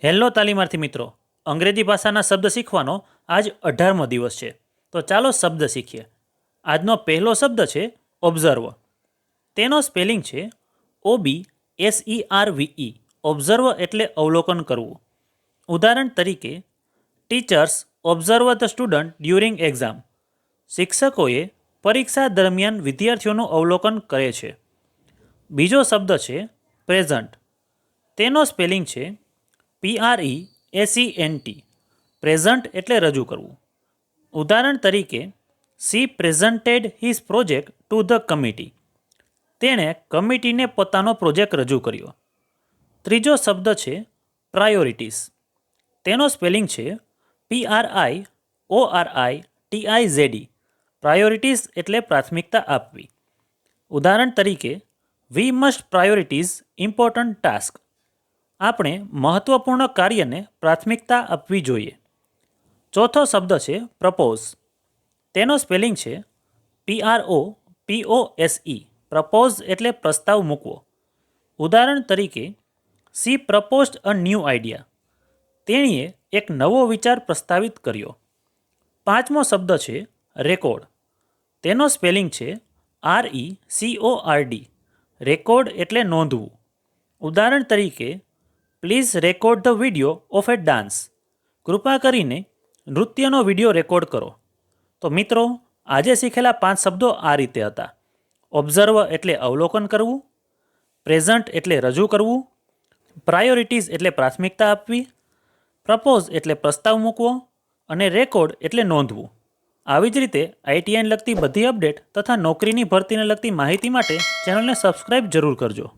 Hello તાલીમાર્થી મિત્રો, અંગ્રેજી ભાષાના શબ્દ શીખવાનો આજ 18મો દિવસ છે. તો ચાલો શબ્દ શીખીએ. આજનો પહેલો શબ્દ છે ઓબ્ઝર્વ. તેનો સ્પેલિંગ છે OBSERVE. ઓબ્ઝર્વ એટલે અવલોકન કરવું. ઉદાહરણ તરીકે, teachers observe the student during exam. શિક્ષકોએ પરીક્ષા દરમિયાન વિદ્યાર્થીઓનું અવલોકન કરે છે. બીજો શબ્દ છે પ્રેઝન્ટ. તેનો સ્પેલિંગ છે PRESENT. પ્રેઝન્ટ એટલે રજૂ કરવું. ઉદાહરણ તરીકે, C presented his project to the committee. તેણે કમિટીને પોતાનો પ્રોજેક્ટ રજૂ કર્યો. ત્રીજો શબ્દ છે પ્રાયોરિટીઝ. તેનો સ્પેલિંગ છે PRIORITIZD. પ્રાયોરિટીઝ એટલે પ્રાથમિકતા આપવી. ઉદાહરણ તરીકે, we must priorities important task. આપણે મહત્વપૂર્ણ કાર્યને પ્રાથમિકતા આપવી જોઈએ. ચોથો શબ્દ છે પ્રપોઝ. તેનો સ્પેલિંગ છે PROPOSE. પ્રપોઝ એટલે પ્રસ્તાવ મૂકવો. ઉદાહરણ તરીકે, C proposed a new idea. તેણીએ એક નવો વિચાર પ્રસ્તાવિત કર્યો. પાંચમો શબ્દ છે રેકોર્ડ. તેનો સ્પેલિંગ છે RECORD. રેકોર્ડ એટલે નોંધવું. ઉદાહરણ તરીકે, please record the video of a dance. કૃપા કરીને નૃત્યનો વિડીયો રેકોર્ડ કરો. તો મિત્રો, આજે શીખેલા 5 શબ્દો આ રીતે હતા. ઓબ્ઝર્વ એટલે અવલોકન કરવું, પ્રેઝન્ટ એટલે રજૂ કરવું, પ્રાયોરિટીઝ એટલે પ્રાથમિકતા આપવી, પ્રપોઝ એટલે પ્રસ્તાવ મૂકવો અને રેકોર્ડ એટલે નોંધવું. આવી જ રીતે ITIને લગતી બધી અપડેટ તથા નોકરીની ભરતીને લગતી માહિતી માટે ચેનલને સબસ્ક્રાઇબ જરૂર કરજો.